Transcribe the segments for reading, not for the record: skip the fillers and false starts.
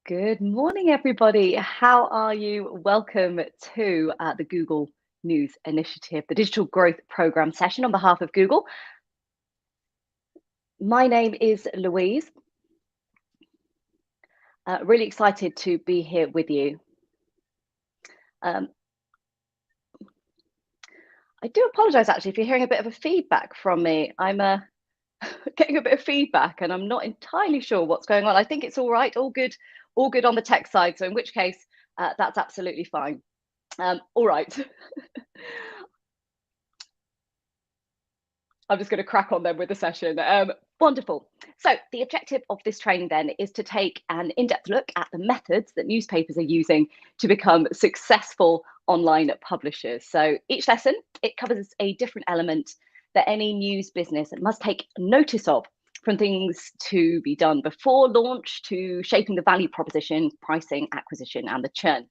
Good morning, everybody. How are you? Welcome to the Google News Initiative, the Digital Growth Program session on behalf of Google. My name is Louise. Really excited to be here with you. I do apologize, actually, if you're hearing a bit of a feedback from me. I'm getting a bit of feedback and I'm not entirely sure what's going on. I think it's all right, all good on the tech side. So in which case, that's absolutely fine. All right. I'm just going to crack on then with the session. Wonderful. So the objective of this training then is to take an in-depth look at the methods that newspapers are using to become successful online publishers. So each lesson, it covers a different element that any news business must take notice of, from things to be done before launch to shaping the value proposition, pricing, acquisition, and the churn.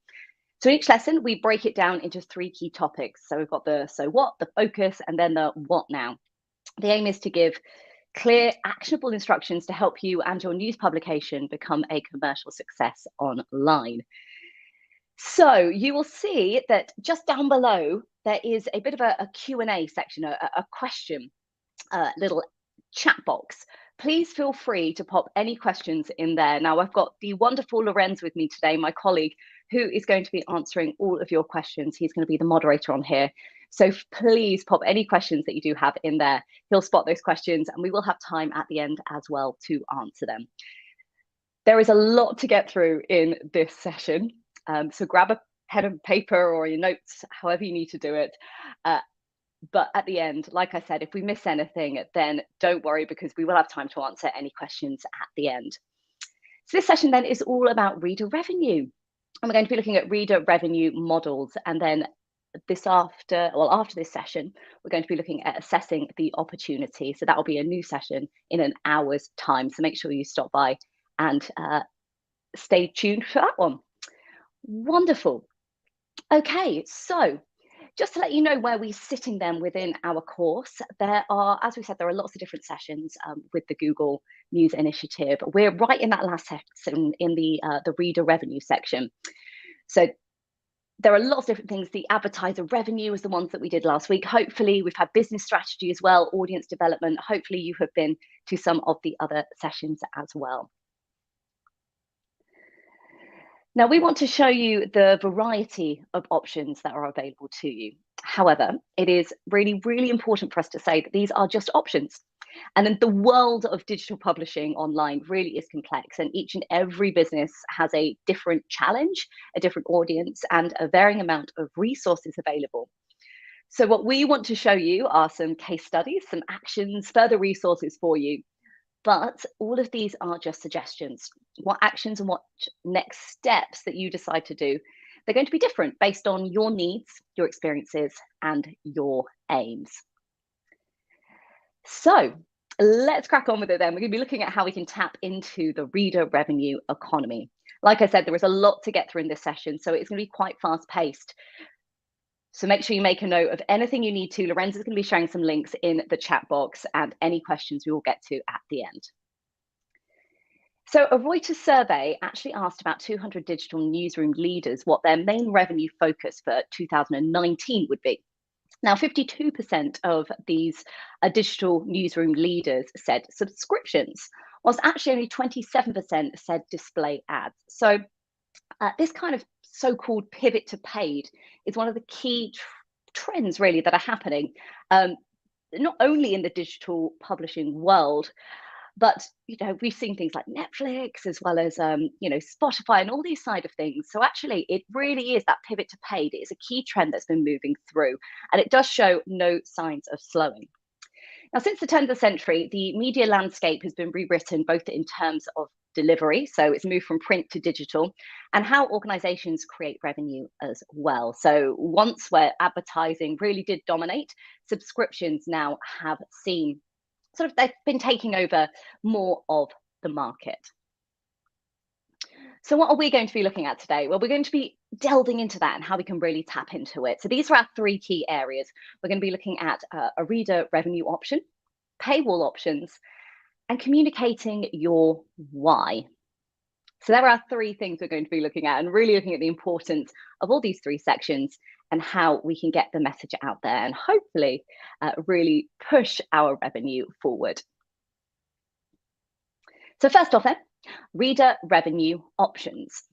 So each lesson, we break it down into 3 key topics. So we've got the so what, the focus, and then the what now. The aim is to give clear, actionable instructions to help you and your news publication become a commercial success online. So you will see that just down below, there is a bit of a Q&A section, a question, little chat box. Please feel free to pop any questions in there. Now, I've got the wonderful Lorenz with me today, my colleague, who is going to be answering all of your questions. He's going to be the moderator on here. So please pop any questions that you do have in there. He'll spot those questions and we will have time at the end as well to answer them. There is a lot to get through in this session. So grab a pen and paper or your notes, however you need to do it. But at the end, like I said, if we miss anything, then don't worry because we will have time to answer any questions at the end. So this session then is all about reader revenue. And we're going to be looking at reader revenue models. And then after this session, we're going to be looking at assessing the opportunity. So that will be a new session in an hour's time. So make sure you stop by and stay tuned for that one. Wonderful. Okay, so just to let you know where we're sitting then within our course, there are, as we said, there are lots of different sessions with the Google News Initiative. We're right in that last section in the reader revenue section. So there are lots of different things. The advertiser revenue is the ones that we did last week. Hopefully we've had business strategy as well, audience development. Hopefully you have been to some of the other sessions as well. Now, we want to show you the variety of options that are available to you. However, it is really, really important for us to say that these are just options. And then the world of digital publishing online really is complex, and each and every business has a different challenge, a different audience, and a varying amount of resources available. So what we want to show you are some case studies, some actions, further resources for you. But all of these are just suggestions. What actions and what next steps that you decide to do, they're going to be different based on your needs, your experiences, and your aims. So let's crack on with it then. We're going to be looking at how we can tap into the reader revenue economy. Like I said, there is a lot to get through in this session, so it's going to be quite fast paced. So make sure you make a note of anything you need to. Lorenz is going to be sharing some links in the chat box and any questions we will get to at the end. So a Reuters survey actually asked about 200 digital newsroom leaders what their main revenue focus for 2019 would be. Now, 52% of these digital newsroom leaders said subscriptions, whilst actually only 27% said display ads. So this kind of so-called pivot to paid is one of the key trends really that are happening, not only in the digital publishing world, but we've seen things like Netflix as well as Spotify and all these side of things. So actually, it really is that pivot to paid. It is a key trend that's been moving through, and it does show no signs of slowing. Now, since the turn of the century, the media landscape has been rewritten both in terms of delivery, so it's moved from print to digital, and how organizations create revenue as well. So once where advertising really did dominate, subscriptions now have seen they've been taking over more of the market. So what are we going to be looking at today? Well, we're going to be delving into that and how we can really tap into it. So these are our 3 key areas. We're going to be looking at a reader revenue option, paywall options, and communicating your why. So there are three things we're going to be looking at, and really looking at the importance of all these three sections and how we can get the message out there and hopefully really push our revenue forward. So first off then, reader revenue options.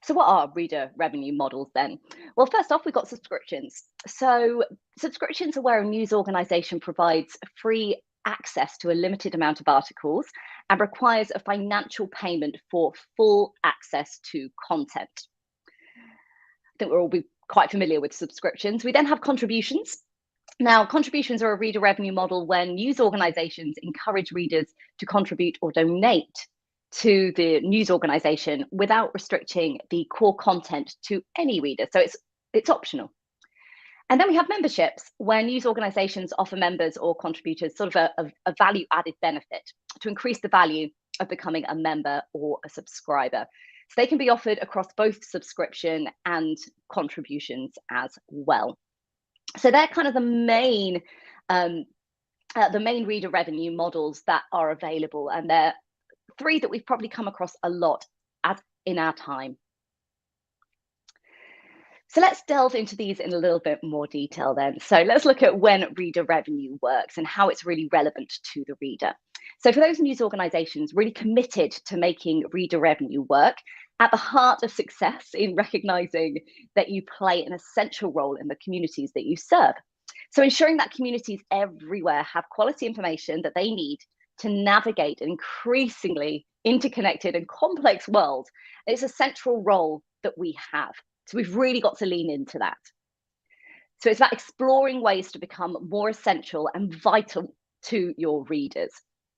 So what are reader revenue models then? Well, first off, we've got subscriptions. So subscriptions are where a news organization provides free access to a limited amount of articles and requires a financial payment for full access to content. I think we'll all be quite familiar with subscriptions. We then have contributions. Now, contributions are a reader revenue model when news organizations encourage readers to contribute or donate to the news organization without restricting the core content to any reader. So it's optional. And then we have memberships, where news organizations offer members or contributors sort of a value added benefit to increase the value of becoming a member or a subscriber. So they can be offered across both subscription and contributions as well. So they're kind of the main reader revenue models that are available, and they're three that we've probably come across a lot in our time. So let's delve into these in a little bit more detail then. So let's look at when reader revenue works and how it's really relevant to the reader. So for those news organizations really committed to making reader revenue work, at the heart of success in recognizing that you play an essential role in the communities that you serve. So ensuring that communities everywhere have quality information that they need to navigate an increasingly interconnected and complex world is a central role that we have. So we've really got to lean into that. So it's about exploring ways to become more essential and vital to your readers.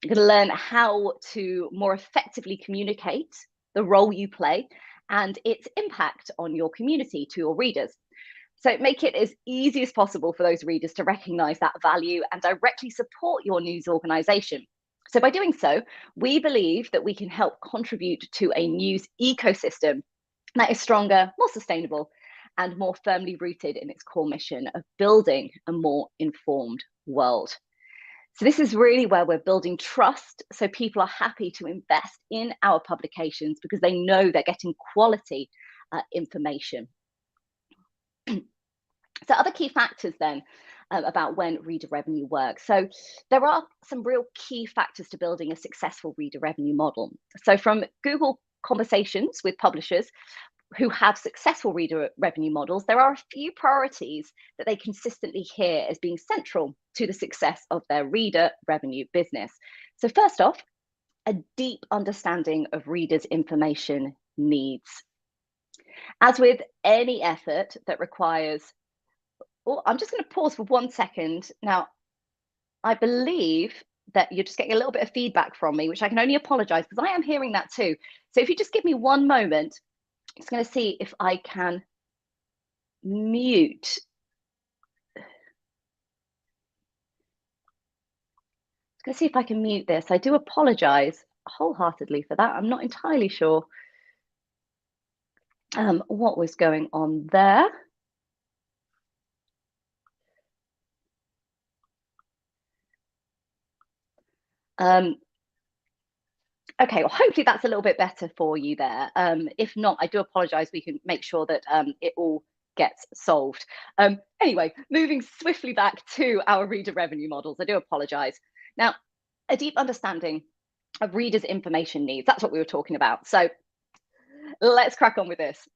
You're going to learn how to more effectively communicate the role you play and its impact on your community to your readers. So make it as easy as possible for those readers to recognize that value and directly support your news organization. So by doing so, we believe that we can help contribute to a news ecosystem that is stronger, more sustainable, and more firmly rooted in its core mission of building a more informed world. So this is really where we're building trust, so people are happy to invest in our publications because they know they're getting quality information. So other key factors then about when reader revenue works. So there are some real key factors to building a successful reader revenue model. So from Google conversations with publishers who have successful reader revenue models, there are a few priorities that they consistently hear as being central to the success of their reader revenue business. So first off, a deep understanding of readers' information needs. As with any effort that requires, I'm just going to pause for 1 second. Now, I believe that you're just getting a little bit of feedback from me, which I can only apologize because I am hearing that too. So if you just give me 1 moment, I'm just going to see if I can mute. I'm going to see if I can mute this. I do apologize wholeheartedly for that. I'm not entirely sure what was going on there. Okay, well, hopefully that's a little bit better for you there. If not, I do apologize. We can make sure that it all gets solved. Anyway, moving swiftly back to our reader revenue models. I do apologize. Now, a deep understanding of readers' information needs. That's what we were talking about. So let's crack on with this.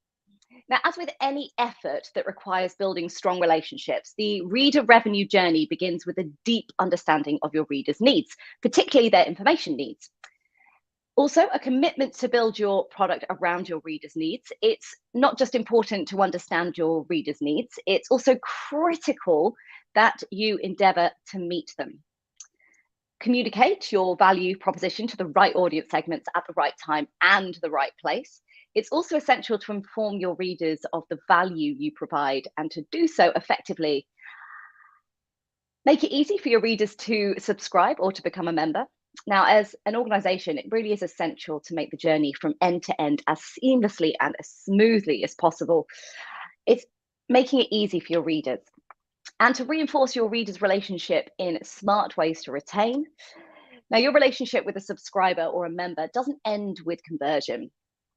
Now, as with any effort that requires building strong relationships, the reader revenue journey begins with a deep understanding of your readers' needs, particularly their information needs. Also, a commitment to build your product around your readers' needs. It's not just important to understand your readers' needs, it's also critical that you endeavor to meet them. Communicate your value proposition to the right audience segments at the right time and the right place. It's also essential to inform your readers of the value you provide, and to do so effectively. Make it easy for your readers to subscribe or to become a member. Now, as an organization, it really is essential to make the journey from end to end as seamlessly and as smoothly as possible. It's making it easy for your readers, and to reinforce your readers' relationship in smart ways to retain. Now, your relationship with a subscriber or a member doesn't end with conversion.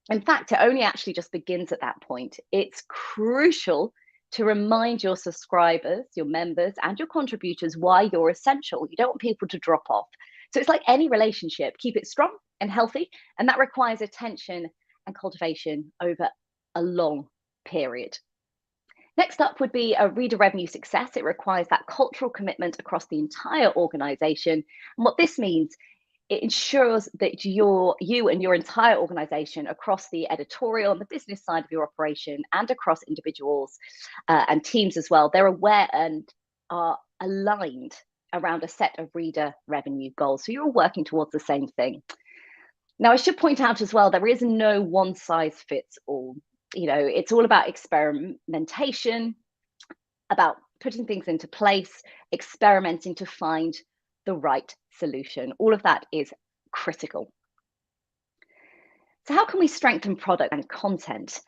In fact, it only actually just begins at that point. It's crucial to remind your subscribers, your members, and your contributors why you're essential. You don't want people to drop off. So it's like any relationship, keep it strong and healthy, and that requires attention and cultivation over a long period. Next up would be a reader revenue success. It requires that cultural commitment across the entire organization. And what this means, it ensures that you and your entire organization across the editorial and the business side of your operation and across individuals and teams as well, they're aware and are aligned around a set of reader revenue goals. So you're all working towards the same thing. Now, I should point out as well, there is no one size fits all. It's all about experimentation, about putting things into place, experimenting to find the right solution. All of that is critical. So how can we strengthen product and content?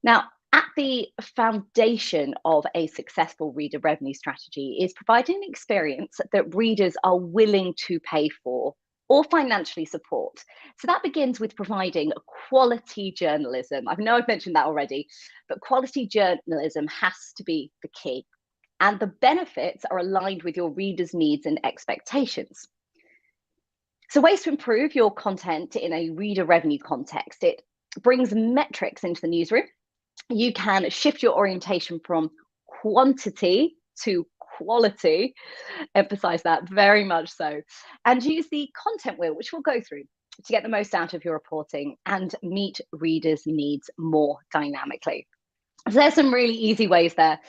Now, at the foundation of a successful reader revenue strategy is providing an experience that readers are willing to pay for or financially support. So that begins with providing quality journalism. I know I've mentioned that already, but quality journalism has to be the key. And the benefits are aligned with your readers' needs and expectations. So ways to improve your content in a reader revenue context. It brings metrics into the newsroom. You can shift your orientation from quantity to quality, emphasize that very much so, and use the content wheel, which we'll go through, to get the most out of your reporting and meet readers' needs more dynamically. So there's some really easy ways there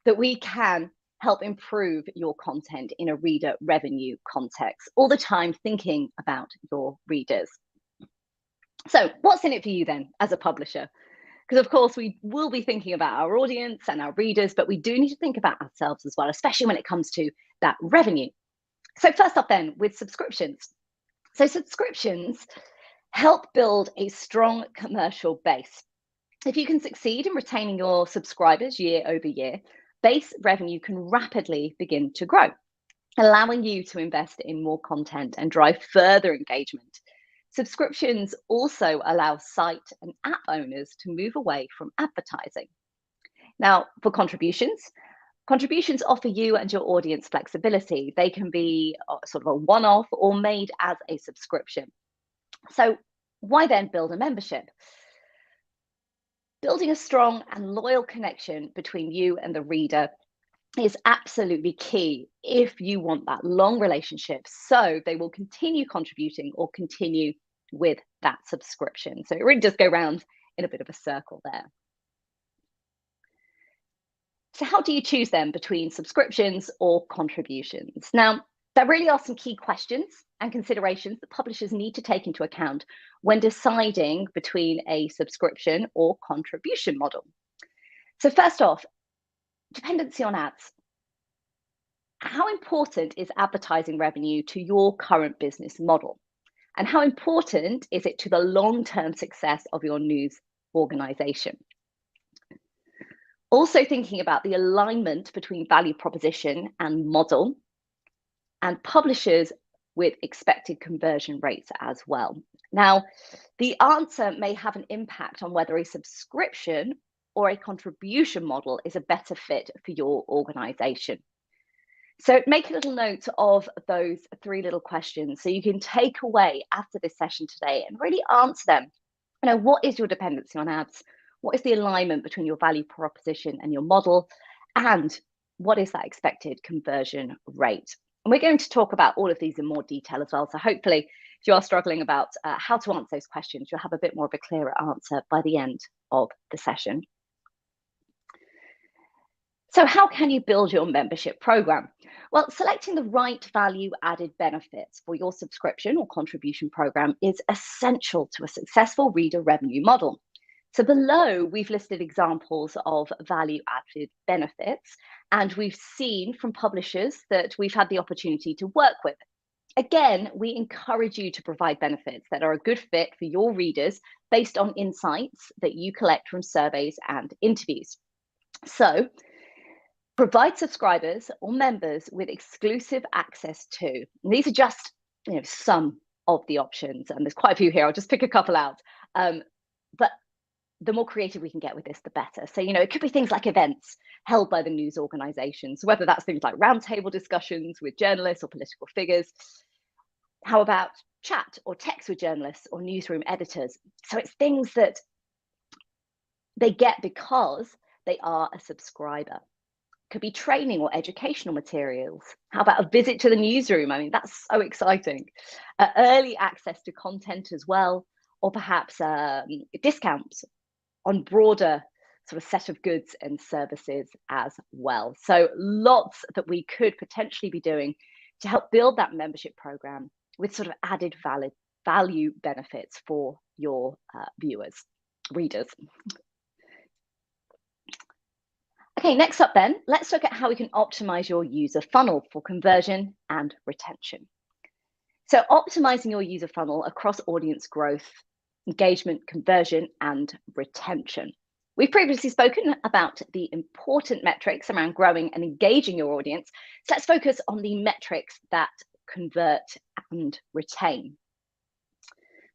that we can help improve your content in a reader revenue context, all the time thinking about your readers. So what's in it for you then as a publisher? Because of course we will be thinking about our audience and our readers, but we do need to think about ourselves as well, especially when it comes to that revenue. So first up then, with subscriptions. So subscriptions help build a strong commercial base. If you can succeed in retaining your subscribers year over year, base revenue can rapidly begin to grow, allowing you to invest in more content and drive further engagement. Subscriptions also allow site and app owners to move away from advertising. Now, for contributions offer you and your audience flexibility. They can be sort of a one-off or made as a subscription. So why then build a membership? Building a strong and loyal connection between you and the reader is absolutely key if you want that long relationship, so they will continue contributing or continue with that subscription. So it really does go round in a bit of a circle there. So how do you choose then between subscriptions or contributions? Now, there really are some key questions and considerations that publishers need to take into account when deciding between a subscription or contribution model. So first off, dependency on ads. How important is advertising revenue to your current business model? And how important is it to the long-term success of your news organization? Also thinking about the alignment between value proposition and model, and publishers with expected conversion rates as well. Now, the answer may have an impact on whether a subscription or a contribution model is a better fit for your organization. So make a little note of those three little questions so you can take away after this session today and really answer them. What is your dependency on ads? What is the alignment between your value proposition and your model? And what is that expected conversion rate? And we're going to talk about all of these in more detail as well. So hopefully, if you are struggling about how to answer those questions, you'll have a bit more of a clearer answer by the end of the session. So how can you build your membership program? Well, selecting the right value added benefits for your subscription or contribution program is essential to a successful reader revenue model. So below, we've listed examples of value added benefits, and we've seen from publishers that we've had the opportunity to work with. Again, we encourage you to provide benefits that are a good fit for your readers based on insights that you collect from surveys and interviews. So provide subscribers or members with exclusive access to, and these are just some of the options, and there's quite a few here. I'll just pick a couple out. But the more creative we can get with this, the better. So, it could be things like events held by the news organizations, whether that's things like roundtable discussions with journalists or political figures. How about chat or text with journalists or newsroom editors? So it's things that they get because they are a subscriber. Could be training or educational materials. How about a visit to the newsroom? I mean, that's so exciting. Early access to content as well, or perhaps discounts on broader sort of set of goods and services as well. So lots that we could potentially be doing to help build that membership program with sort of added value benefits for your readers. Okay, next up then, let's look at how we can optimize your user funnel for conversion and retention. So optimizing your user funnel across audience growth, engagement, conversion, and retention. We've previously spoken about the important metrics around growing and engaging your audience. So let's focus on the metrics that convert and retain.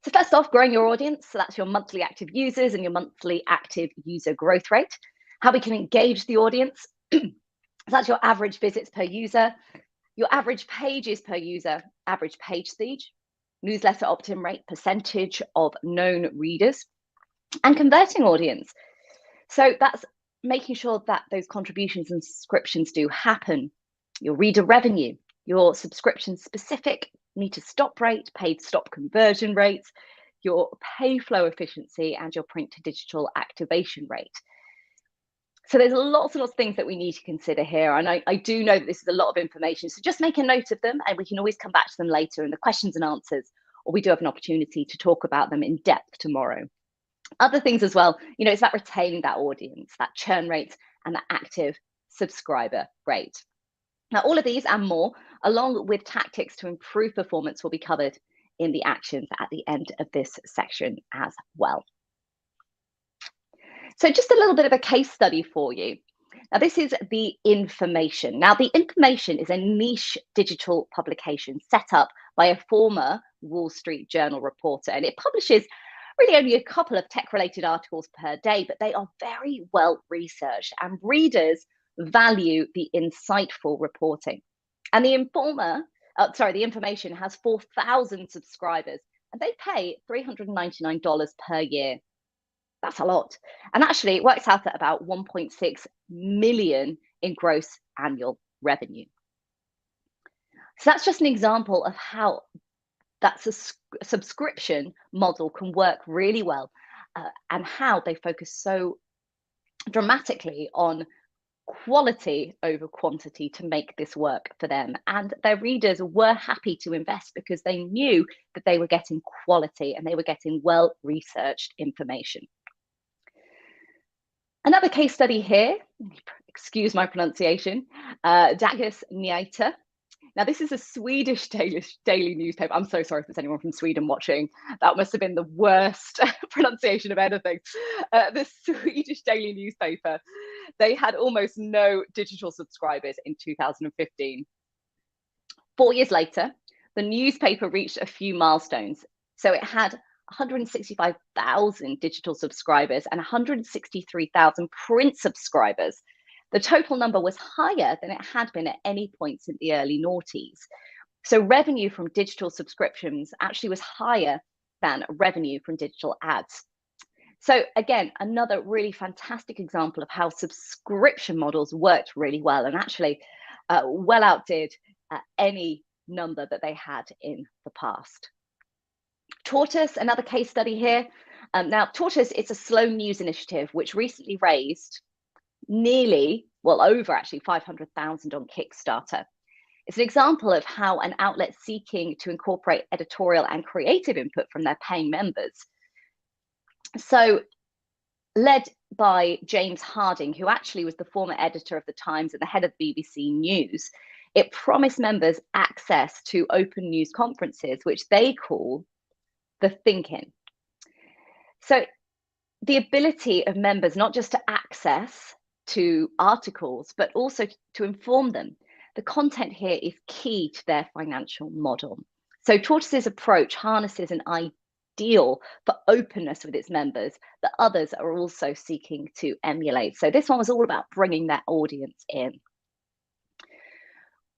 So first off, growing your audience. So that's your monthly active users and your monthly active user growth rate. How we can engage the audience. So that's your average visits per user, your average pages per user, average page speed, newsletter opt-in rate, percentage of known readers, and converting audience. So that's making sure that those contributions and subscriptions do happen. Your reader revenue, your subscription specific need to stop rate, paid stop conversion rates, your pay flow efficiency, and your print to digital activation rate. So there's lots and lots of things that we need to consider here. And I do know that this is a lot of information. So just make a note of them and we can always come back to them later in the questions and answers, or we do have an opportunity to talk about them in depth tomorrow. Other things as well, it's about retaining that audience, that churn rate and that active subscriber rate. Now, all of these and more, along with tactics to improve performance, will be covered in the actions at the end of this section as well. So just a little bit of a case study for you. Now, this is The Information. Now, The Information is a niche digital publication set up by a former Wall Street Journal reporter, and it publishes really only a couple of tech-related articles per day, but they are very well researched, and readers value the insightful reporting. And The Information has 4,000 subscribers, and they pay $399 per year. That's a lot. And actually, it works out at about 1.6 million in gross annual revenue. So that's just an example of how that subscription model can work really well, and how they focus so dramatically on quality over quantity to make this work for them. And their readers were happy to invest because they knew that they were getting quality and they were getting well-researched information. Another case study here, excuse my pronunciation, Dagens Nyheter. Now, this is a Swedish daily newspaper. I'm so sorry if there's anyone from Sweden watching. That must have been the worst pronunciation of anything. The Swedish daily newspaper, they had almost no digital subscribers in 2015. 4 years later, the newspaper reached a few milestones. So it had 165,000 digital subscribers and 163,000 print subscribers. The total number was higher than it had been at any point in the early noughties. So revenue from digital subscriptions actually was higher than revenue from digital ads. So again, another really fantastic example of how subscription models worked really well and actually well outdid any number that they had in the past. Tortoise, another case study here. Now, Tortoise, it's a slow news initiative which recently raised over actually 500,000 on Kickstarter. It's an example of how an outlet seeking to incorporate editorial and creative input from their paying members. So led by James Harding, who actually was the former editor of The Times and the head of BBC News, it promised members access to open news conferences, which they call the Think-In. So the ability of members not just to access to articles, but also to inform them. The content here is key to their financial model. So Tortoise's approach harnesses an ideal for openness with its members that others are also seeking to emulate. So this one was all about bringing that audience in.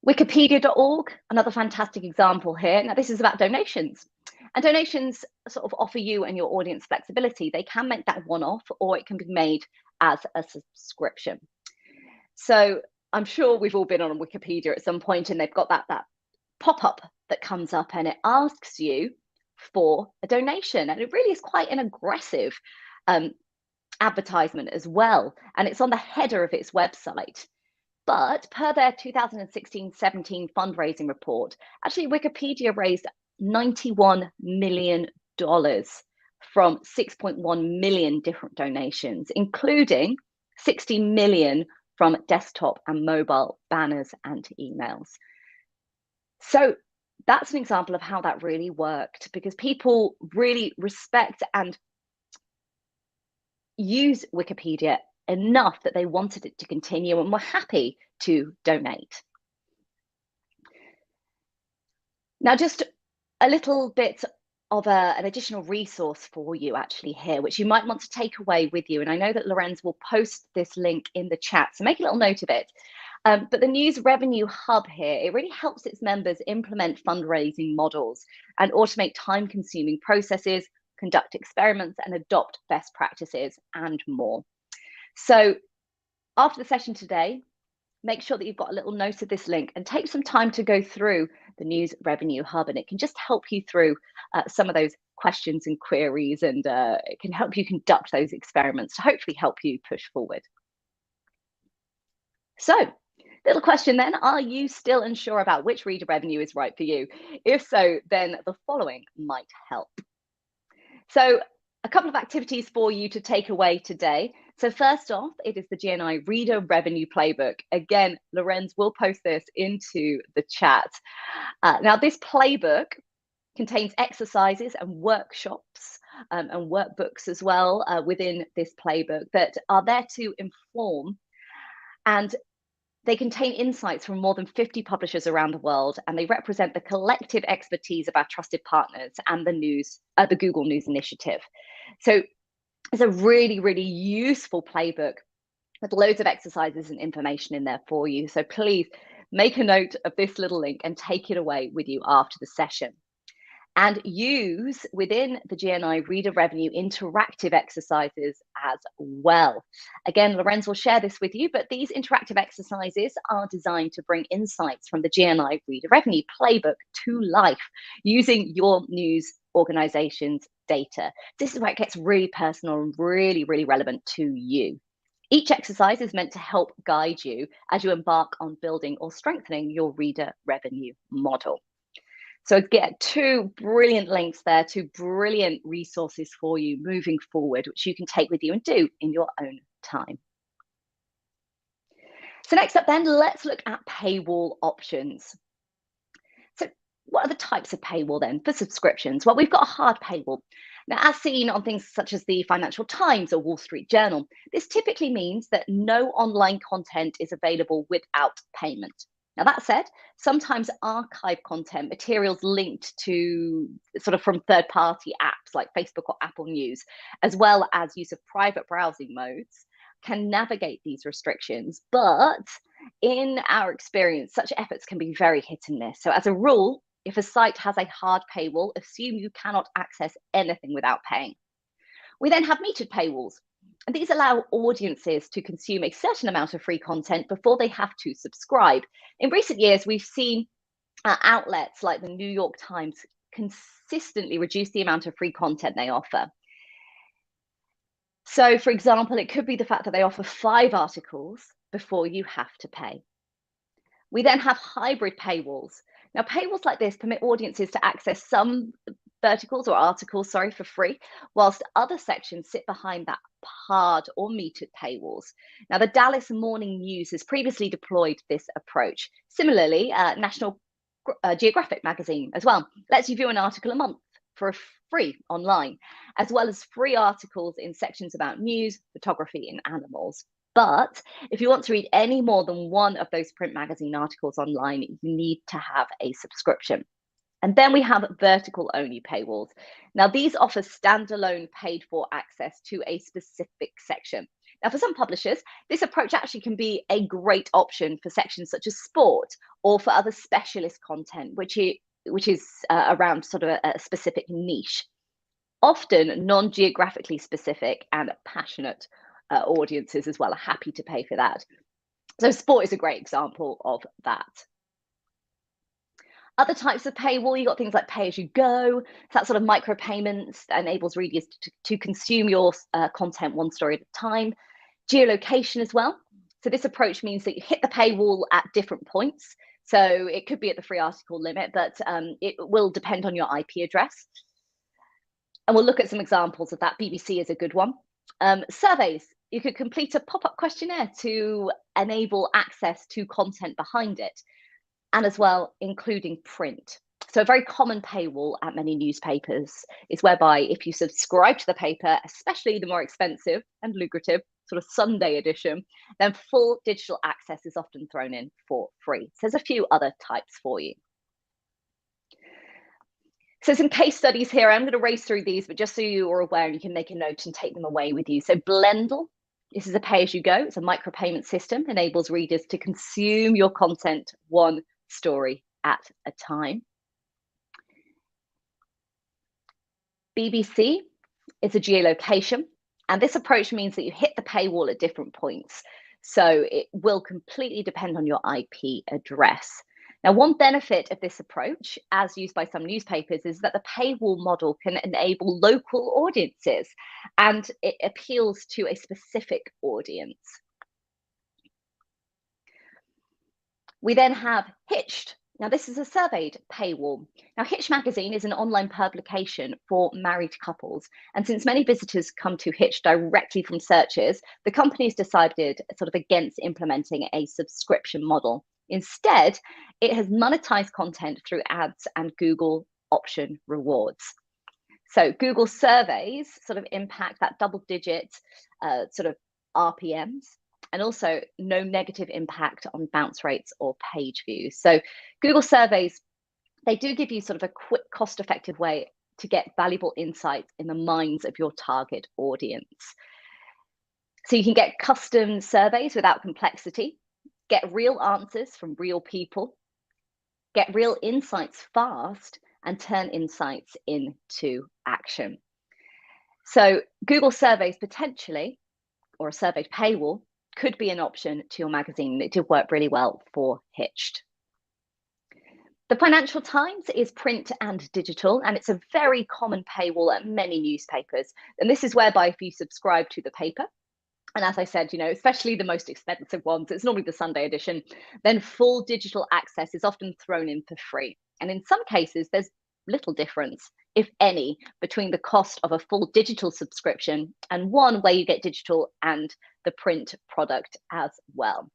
Wikipedia.org, another fantastic example here. Now, this is about donations. And donations sort of offer you and your audience flexibility. They can make that one-off, or it can be made as a subscription. So I'm sure we've all been on Wikipedia at some point, and they've got that pop-up that comes up, and it asks you for a donation. And it really is quite an aggressive advertisement as well. And it's on the header of its website. But per their 2016-17 fundraising report, actually Wikipedia raised $91 million from 6.1 million different donations, including 60 million from desktop and mobile banners and emails. So that's an example of how that really worked, because people really respect and use Wikipedia enough that they wanted it to continue and were happy to donate. Now, just a little bit of an additional resource for you actually here, which you might want to take away with you. And I know that Lorenz will post this link in the chat, so make a little note of it. But the News Revenue Hub here, it really helps its members implement fundraising models and automate time-consuming processes, conduct experiments, and adopt best practices and more. So after the session today, make sure that you've got a little note of this link and take some time to go through the News Revenue Hub, and it can just help you through some of those questions and queries, and it can help you conduct those experiments to hopefully help you push forward. So, little question then, are you still unsure about which reader revenue is right for you? If so, then the following might help. So a couple of activities for you to take away today. So first off, it is the GNI Reader Revenue Playbook. Again, Lorenz will post this into the chat. Now, this playbook contains exercises and workshops and workbooks as well within this playbook that are there to inform, and they contain insights from more than 50 publishers around the world, and they represent the collective expertise of our trusted partners and the Google News Initiative. So it's a really, really useful playbook with loads of exercises and information in there for you. So please make a note of this little link and take it away with you after the session. And use within the GNI Reader Revenue interactive exercises as well. Again, Lorenz will share this with you, but these interactive exercises are designed to bring insights from the GNI Reader Revenue Playbook to life using your news organization's data. This is where it gets really personal and really, really relevant to you. Each exercise is meant to help guide you as you embark on building or strengthening your reader revenue model. So get two brilliant links there, two brilliant resources for you moving forward, which you can take with you and do in your own time. So next up then, let's look at paywall options. So what are the types of paywall then for subscriptions? Well, we've got a hard paywall. Now, as seen on things such as the Financial Times or Wall Street Journal, this typically means that no online content is available without payment. Now, that said, sometimes archive content, materials linked to sort of from third-party apps like Facebook or Apple News, as well as use of private browsing modes, can navigate these restrictions. But in our experience, such efforts can be very hit and miss. So as a rule, if a site has a hard paywall, assume you cannot access anything without paying. We then have metered paywalls. And these allow audiences to consume a certain amount of free content before they have to subscribe. In recent years, we've seen outlets like the New York Times consistently reduce the amount of free content they offer. So, for example, it could be the fact that they offer 5 articles before you have to pay. We then have hybrid paywalls. Now, paywalls like this permit audiences to access some articles for free, whilst other sections sit behind that hard or metered paywalls. Now, the Dallas Morning News has previously deployed this approach. Similarly, National Geographic magazine as well lets you view an article a month for free online, as well as free articles in sections about news, photography, and animals. But if you want to read any more than one of those print magazine articles online, you need to have a subscription. And then we have vertical only paywalls. Now, these offer standalone paid for access to a specific section. Now, for some publishers, this approach actually can be a great option for sections such as sport or for other specialist content, which is around sort of a specific niche. Often non-geographically specific and passionate audiences as well are happy to pay for that. So sport is a great example of that. Other types of paywall, you got things like pay as you go. So that sort of micropayments that enables readers to consume your content one story at a time. Geolocation as well. So this approach means that you hit the paywall at different points. So it could be at the free article limit, but it will depend on your IP address. And we'll look at some examples of that. BBC is a good one. Surveys. You could complete a pop-up questionnaire to enable access to content behind it, and as well, including print. So a very common paywall at many newspapers is whereby if you subscribe to the paper, especially the more expensive and lucrative sort of Sunday edition, then full digital access is often thrown in for free. So there's a few other types for you. So some case studies here. I'm going to race through these, but just so you are aware, you can make a note and take them away with you. So Blendle, this is a pay-as-you-go. It's a micropayment system, enables readers to consume your content one story at a time. BBC is a geolocation, and this approach means that you hit the paywall at different points. So it will completely depend on your IP address. Now, one benefit of this approach, as used by some newspapers, is that the paywall model can enable local audiences, and it appeals to a specific audience. We then have Hitched. Now, this is a surveyed paywall. Now, Hitched magazine is an online publication for married couples. And since many visitors come to Hitched directly from searches, the company's decided sort of against implementing a subscription model. Instead, it has monetized content through ads and Google option rewards. So Google surveys sort of impact that double-digit sort of RPMs, and also no negative impact on bounce rates or page views. So Google surveys, they do give you sort of a quick, cost-effective way to get valuable insights in the minds of your target audience. So you can get custom surveys without complexity, get real answers from real people, get real insights fast, and turn insights into action. So Google surveys potentially, or a surveyed paywall, could be an option to your magazine. It did work really well for Hitched. The Financial Times is print and digital, and it's a very common paywall at many newspapers. And this is whereby if you subscribe to the paper, and as I said, especially the most expensive ones, it's normally the Sunday edition, then full digital access is often thrown in for free. And in some cases, there's little difference, if any, between the cost of a full digital subscription and one where you get digital and the print product as well.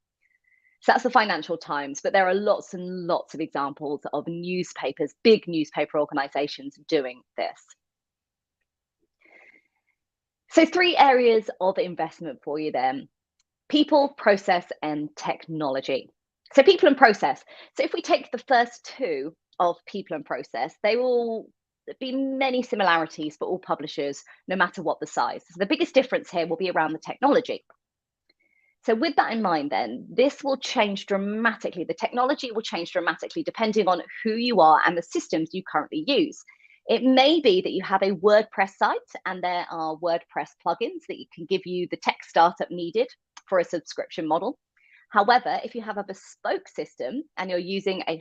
So that's the Financial Times, but there are lots and lots of examples of newspapers, big newspaper organizations doing this. So 3 areas of investment for you then: people, process, and technology. So people and process. So if we take the first 2 of people and process, they will be many similarities for all publishers, no matter what the size. So the biggest difference here will be around the technology. So with that in mind, then, this will change dramatically. The technology will change dramatically depending on who you are and the systems you currently use. It may be that you have a WordPress site and there are WordPress plugins that can give you the tech startup needed for a subscription model. However, if you have a bespoke system and you're using a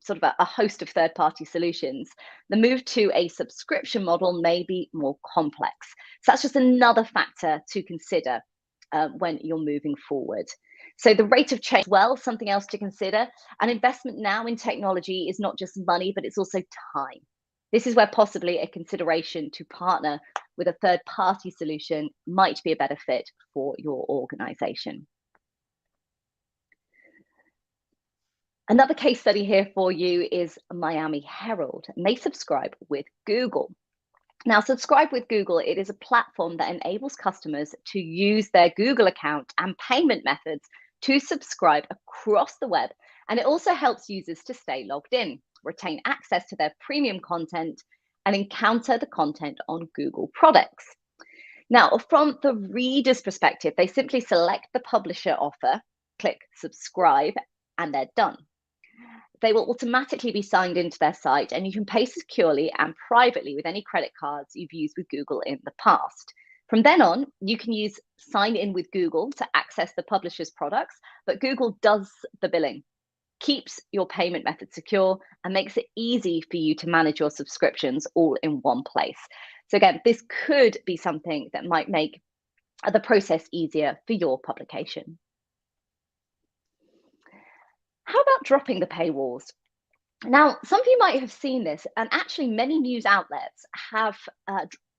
sort of a host of third-party solutions, the move to a subscription model may be more complex. So that's just another factor to consider when you're moving forward. So the rate of change, well, something else to consider. An investment now in technology is not just money, but it's also time. This is where possibly a consideration to partner with a third-party solution might be a better fit for your organization. Another case study here for you is Miami Herald, and they subscribe with Google. Now, Subscribe with Google, it is a platform that enables customers to use their Google account and payment methods to subscribe across the web, and it also helps users to stay logged in. retain access to their premium content, and encounter the content on Google products. Now, from the reader's perspective, they simply select the publisher offer, click subscribe, and they're done. They will automatically be signed into their site, and you can pay securely and privately with any credit cards you've used with Google in the past. From then on, you can use sign in with Google to access the publisher's products, but Google does the billing, keeps your payment method secure, and makes it easy for you to manage your subscriptions all in one place. So again, this could be something that might make the process easier for your publication. How about dropping the paywalls? Now, some of you might have seen this, and actually many news outlets have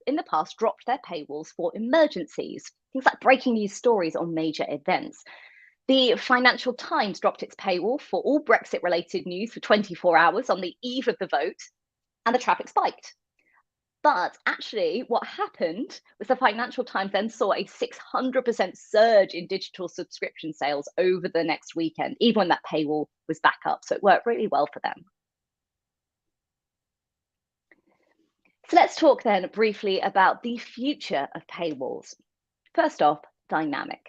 in the past dropped their paywalls for emergencies, things like breaking news stories on major events. The Financial Times dropped its paywall for all Brexit-related news for 24 hours on the eve of the vote, and the traffic spiked. But actually, what happened was the Financial Times then saw a 600% surge in digital subscription sales over the next weekend, even when that paywall was back up. So it worked really well for them. So let's talk then briefly about the future of paywalls. First off, dynamic.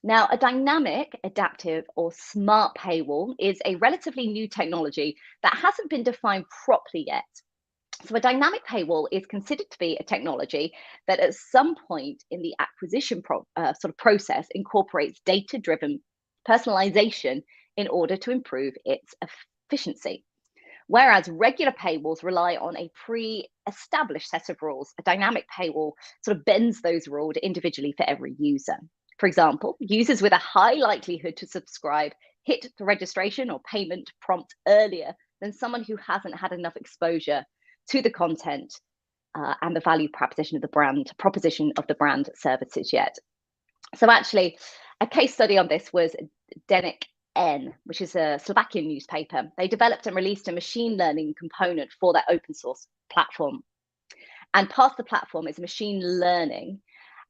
Now, a dynamic, adaptive, or smart paywall is a relatively new technology that hasn't been defined properly yet. So a dynamic paywall is considered to be a technology that at some point in the acquisition process incorporates data-driven personalization in order to improve its efficiency. Whereas regular paywalls rely on a pre-established set of rules, a dynamic paywall sort of bends those rules individually for every user. For example, users with a high likelihood to subscribe hit the registration or payment prompt earlier than someone who hasn't had enough exposure to the content and the value proposition of the brand services yet. So actually, a case study on this was Denik N, which is a Slovakian newspaper. They developed and released a machine learning component for their open source platform. And part of the platform is machine learning,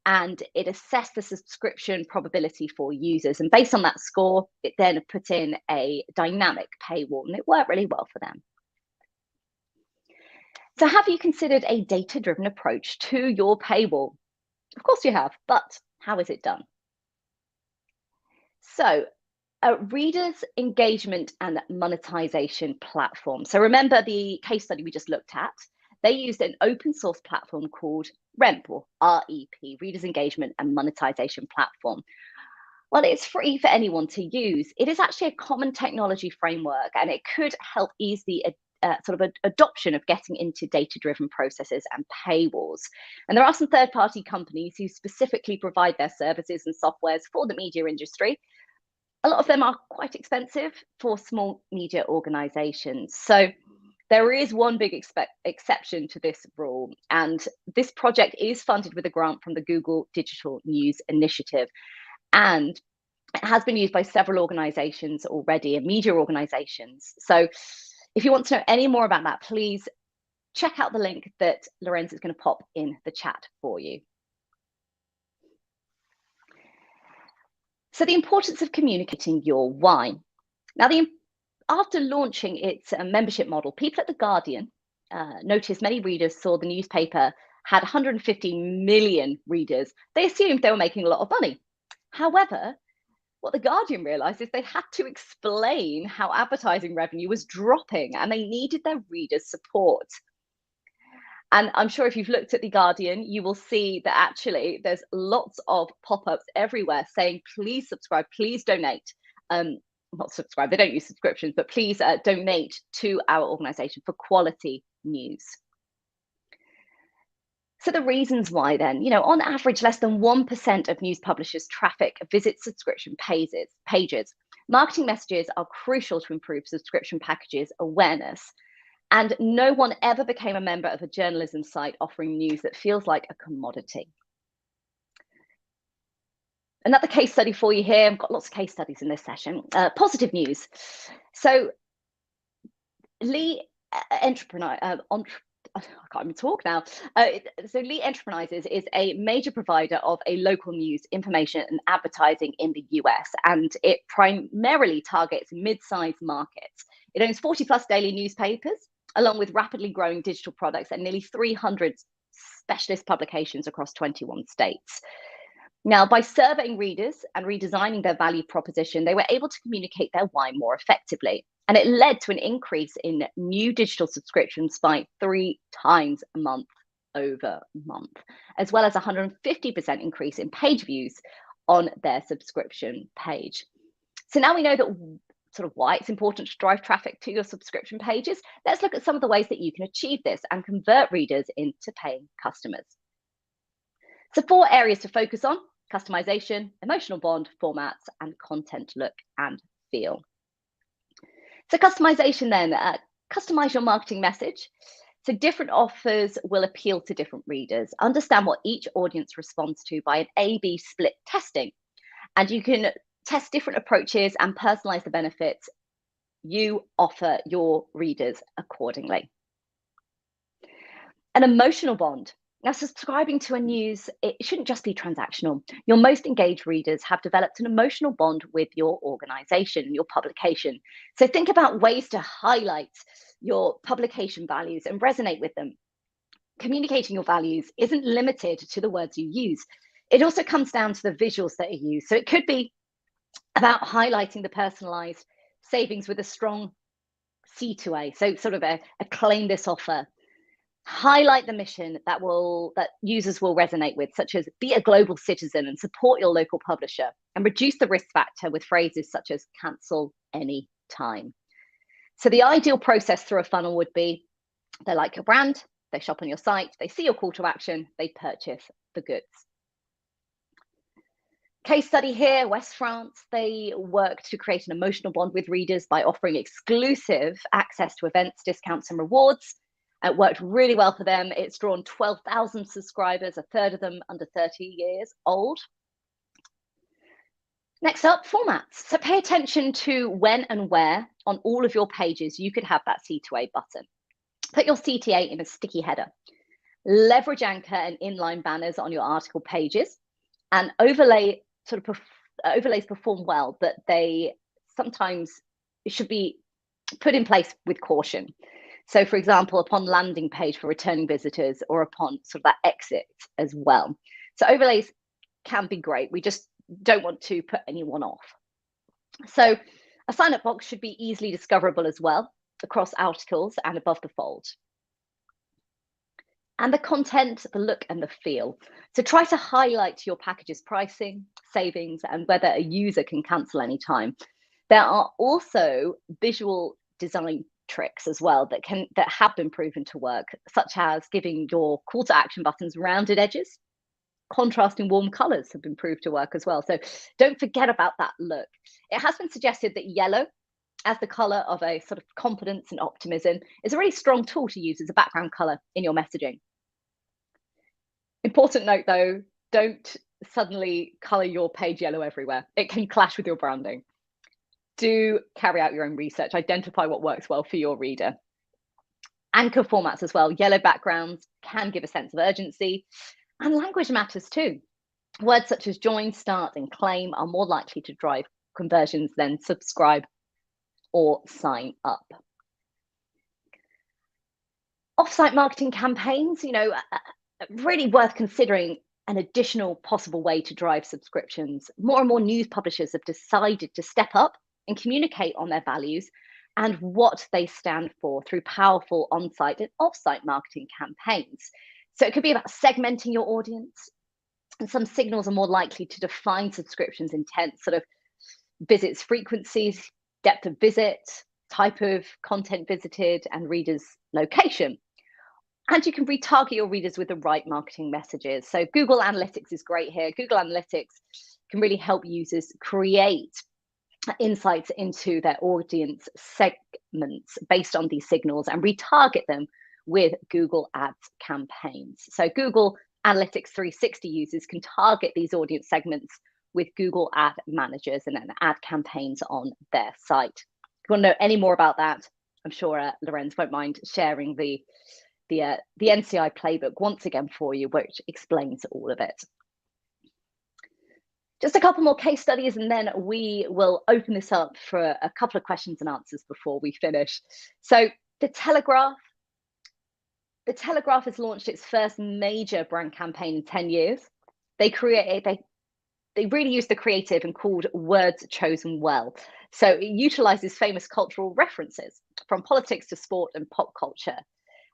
and it assessed the subscription probability for users. And based on that score, it then put in a dynamic paywall, and it worked really well for them. So have you considered a data-driven approach to your paywall? Of course you have, but how is it done? So a readers engagement and monetization platform. So remember the case study we just looked at, they used an open source platform called REMP, or REP, Readers Engagement and Monetization Platform. Well, it's free for anyone to use. It is actually a common technology framework, and it could help ease the adoption of getting into data-driven processes and paywalls. And there are some third-party companies who specifically provide their services and softwares for the media industry. A lot of them are quite expensive for small media organizations. So there is one big exception to this rule, and this project is funded with a grant from the Google Digital News Initiative, and it has been used by several organizations already, and media organizations. So if you want to know any more about that, please check out the link that Lorenz is going to pop in the chat for you. So the importance of communicating your why. Now, after launching its membership model, people at The Guardian noticed many readers saw the newspaper had 150 million readers. They assumed they were making a lot of money. However, what The Guardian realized is they had to explain how advertising revenue was dropping, and they needed their readers' support. And I'm sure if you've looked at The Guardian, you will see that actually there's lots of pop-ups everywhere saying, please subscribe, please donate. Not subscribe, they don't use subscriptions, but please donate to our organization for quality news. So the reasons why then, on average, less than 1% of news publishers' traffic visits subscription pages. Marketing messages are crucial to improve subscription packages awareness. And no one ever became a member of a journalism site offering news that feels like a commodity. Another case study for you here. I've got lots of case studies in this session. Positive news. So Lee Entrepreneur, I can't even talk now. So Lee Enterprises is a major provider of a local news, information and advertising in the US, and it primarily targets mid-sized markets. It owns 40 plus daily newspapers, along with rapidly growing digital products and nearly 300 specialist publications across 21 states. Now, by surveying readers and redesigning their value proposition, they were able to communicate their why more effectively. And it led to an increase in new digital subscriptions by 3 times month over month, as well as a 150% increase in page views on their subscription page. So now we know that sort of why it's important to drive traffic to your subscription pages. Let's look at some of the ways that you can achieve this and convert readers into paying customers. So 4 areas to focus on: customization, emotional bond, formats, and content look and feel. So customization then, customize your marketing message. So different offers will appeal to different readers. Understand what each audience responds to by an A/B split testing. And you can test different approaches and personalize the benefits you offer your readers accordingly. An emotional bond. Now, subscribing to a news, it shouldn't just be transactional. Your most engaged readers have developed an emotional bond with your organization, your publication. So think about ways to highlight your publication values and resonate with them. Communicating your values isn't limited to the words you use. It also comes down to the visuals that you use. So it could be about highlighting the personalized savings with a strong C2A. So sort of a claim this offer. Highlight the mission that users will resonate with, such as be a global citizen and support your local publisher, and reduce the risk factor with phrases such as cancel any time. So the ideal process through a funnel would be: they like your brand, they shop on your site, they see your call to action, they purchase the goods. Case study here, West France, they worked to create an emotional bond with readers by offering exclusive access to events, discounts, and rewards. It worked really well for them. It's drawn 12,000 subscribers, a third of them under 30 years old. Next up, formats. So pay attention to when and where on all of your pages you could have that C2A button. Put your CTA in a sticky header. Leverage anchor and inline banners on your article pages, and overlays perform well, but they sometimes should be put in place with caution. So for example, upon landing page for returning visitors, or upon sort of that exit as well. So overlays can be great. We just don't want to put anyone off. So a sign-up box should be easily discoverable as well across articles and above the fold. And the content, the look and the feel. So try to highlight your package's pricing, savings, and whether a user can cancel anytime. There are also visual design tricks as well that have been proven to work, such as giving your call to action buttons rounded edges. Contrasting warm colors have been proved to work as well. So don't forget about that look. It has been suggested that yellow, as the color of a sort of confidence and optimism, is a really strong tool to use as a background color in your messaging. Important note though, don't suddenly color your page yellow everywhere. It can clash with your branding. Do carry out your own research, identify what works well for your reader. Anchor formats as well. Yellow backgrounds can give a sense of urgency, and language matters too. Words such as join, start, and claim are more likely to drive conversions than subscribe or sign up. Offsite marketing campaigns, really worth considering an additional possible way to drive subscriptions. More and more news publishers have decided to step up and communicate on their values and what they stand for through powerful on-site and off-site marketing campaigns. So it could be about segmenting your audience, and some signals are more likely to define subscriptions intent, sort of visits frequencies, depth of visit, type of content visited, and readers' location. And you can retarget your readers with the right marketing messages. So Google Analytics is great here. Google Analytics can really help users create insights into their audience segments based on these signals and retarget them with Google Ads campaigns. So Google Analytics 360 users can target these audience segments with Google Ad managers and then ad campaigns on their site. If you want to know any more about that, I'm sure Lorenz won't mind sharing the NCI playbook once again for you, which explains all of it. Just a couple more case studies, and then we will open this up for a couple of questions and answers before we finish. So the Telegraph has launched its first major brand campaign in 10 years. They really used the creative and called Words Chosen Well. So it utilizes famous cultural references from politics to sport and pop culture.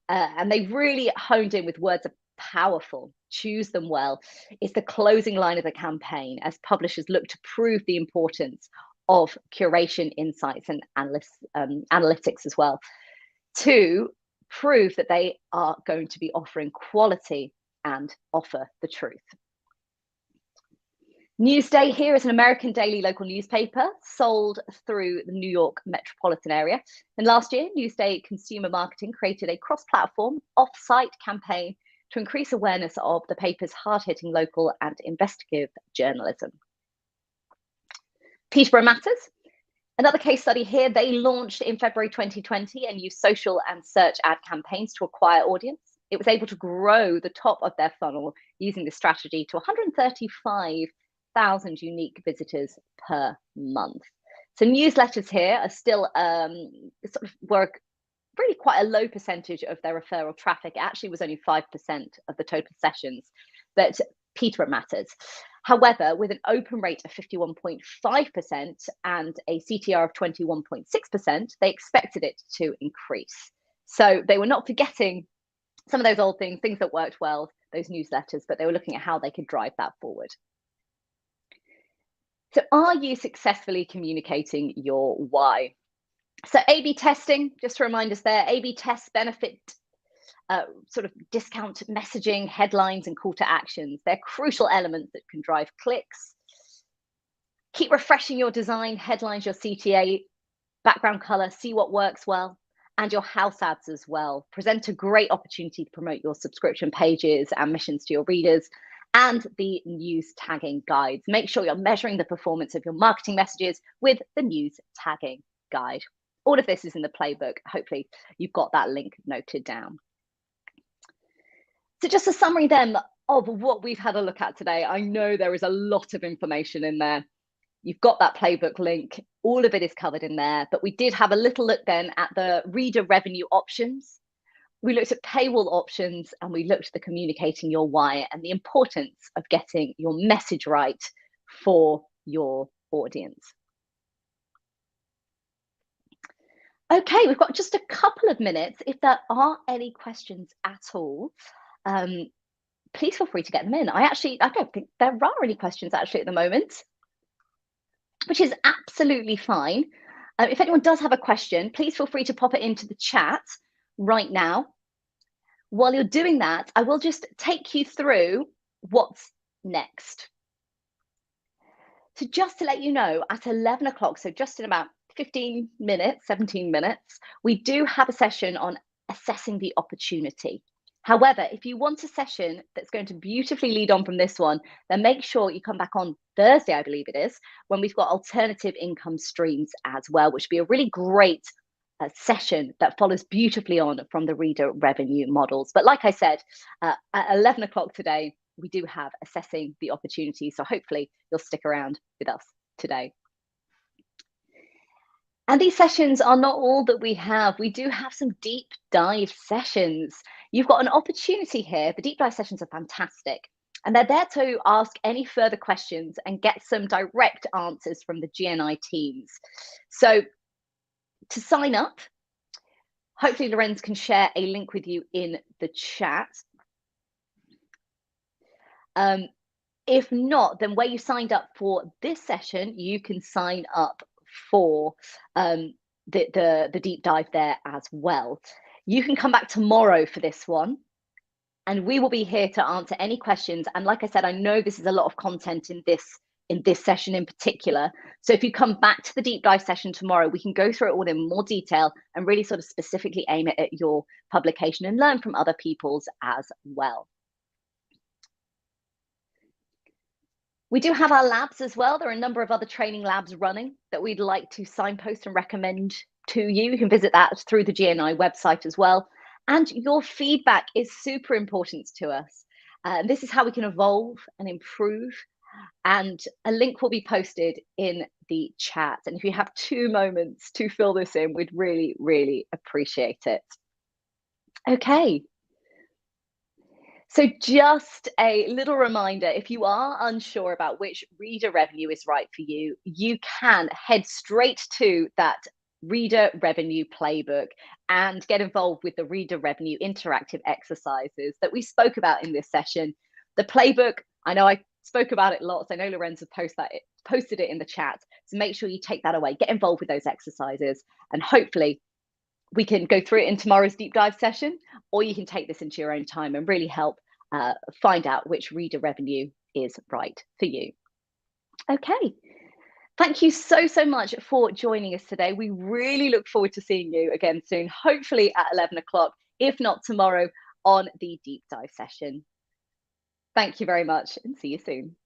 And they really honed in with words are powerful, choose them well. It's the closing line of the campaign as publishers look to prove the importance of curation, insights, and analytics as well, to prove that they are going to be offering quality and offer the truth. Newsday here is an American daily local newspaper sold through the New York metropolitan area. And last year, Newsday Consumer Marketing created a cross-platform Offsite campaign to increase awareness of the paper's hard-hitting local and investigative journalism. Peterborough Matters, another case study here. They launched in February 2020 and used social and search ad campaigns to acquire audience. It was able to grow the top of their funnel using this strategy to 135,000 unique visitors per month. So newsletters here are still sort of work really quite a low percentage of their referral traffic. It actually was only 5% of the total sessions that Peterborough Matters. However, with an open rate of 51.5% and a CTR of 21.6%, they expected it to increase. So they were not forgetting some of those old things that worked well, those newsletters, but they were looking at how they could drive that forward. So are you successfully communicating your why? So A/B testing, just to remind us there, A/B tests benefit sort of discount messaging, headlines, and call to actions. They're crucial elements that can drive clicks. Keep refreshing your design, headlines, your CTA, background color, see what works well, and your house ads as well. Present a great opportunity to promote your subscription pages and missions to your readers, and the news tagging guides. Make sure you're measuring the performance of your marketing messages with the news tagging guide. All of this is in the playbook. Hopefully you've got that link noted down. So just a summary then of what we've had a look at today. I know there is a lot of information in there. You've got that playbook link. All of it is covered in there, but we did have a little look then at the reader revenue options. We looked at paywall options, and we looked at the communicating your why and the importance of getting your message right for your audience. Okay, we've got just a couple of minutes. If there are any questions at all, please feel free to get them in. I don't think there are any questions actually at the moment, which is absolutely fine. If anyone does have a question, please feel free to pop it into the chat right now. While you're doing that, I will just take you through what's next. So just to let you know, at 11 o'clock, so just in about 15 minutes, 17 minutes, we do have a session on assessing the opportunity. However, if you want a session that's going to beautifully lead on from this one, then make sure you come back on Thursday, I believe it is, when we've got alternative income streams as well, which would be a really great session that follows beautifully on from the reader revenue models. But like I said, at 11 o'clock today, we do have assessing the opportunity. So hopefully you'll stick around with us today. And these sessions are not all that we have. We do have some deep dive sessions. You've got an opportunity here. The deep dive sessions are fantastic. And they're there to ask any further questions and get some direct answers from the GNI teams. So to sign up, hopefully Lorenz can share a link with you in the chat. If not, then where you signed up for this session, you can sign up for the deep dive there as well. You can come back tomorrow for this one, and we will be here to answer any questions. And like I said, I know this is a lot of content in this session in particular. So if you come back to the deep dive session tomorrow, we can go through it all in more detail and really sort of specifically aim it at your publication and learn from other people's as well. We do have our labs as well. There are a number of other training labs running that we'd like to signpost and recommend to you. You can visit that through the GNI website as well. And your feedback is super important to us. This is how we can evolve and improve And a link will be posted in the chat. And if you have 2 moments to fill this in, we'd really, really appreciate it. Okay. So just a little reminder, if you are unsure about which reader revenue is right for you, you can head straight to that reader revenue playbook and get involved with the reader revenue interactive exercises that we spoke about in this session. The playbook, I know I spoke about it lots. I know Lorenzo posted it in the chat. So make sure you take that away, get involved with those exercises, and hopefully we can go through it in tomorrow's deep dive session, or you can take this into your own time and really help find out which reader revenue is right for you. Okay. Thank you so, so much for joining us today. We really look forward to seeing you again soon, hopefully at 11 o'clock, if not tomorrow, on the deep dive session. Thank you very much and see you soon.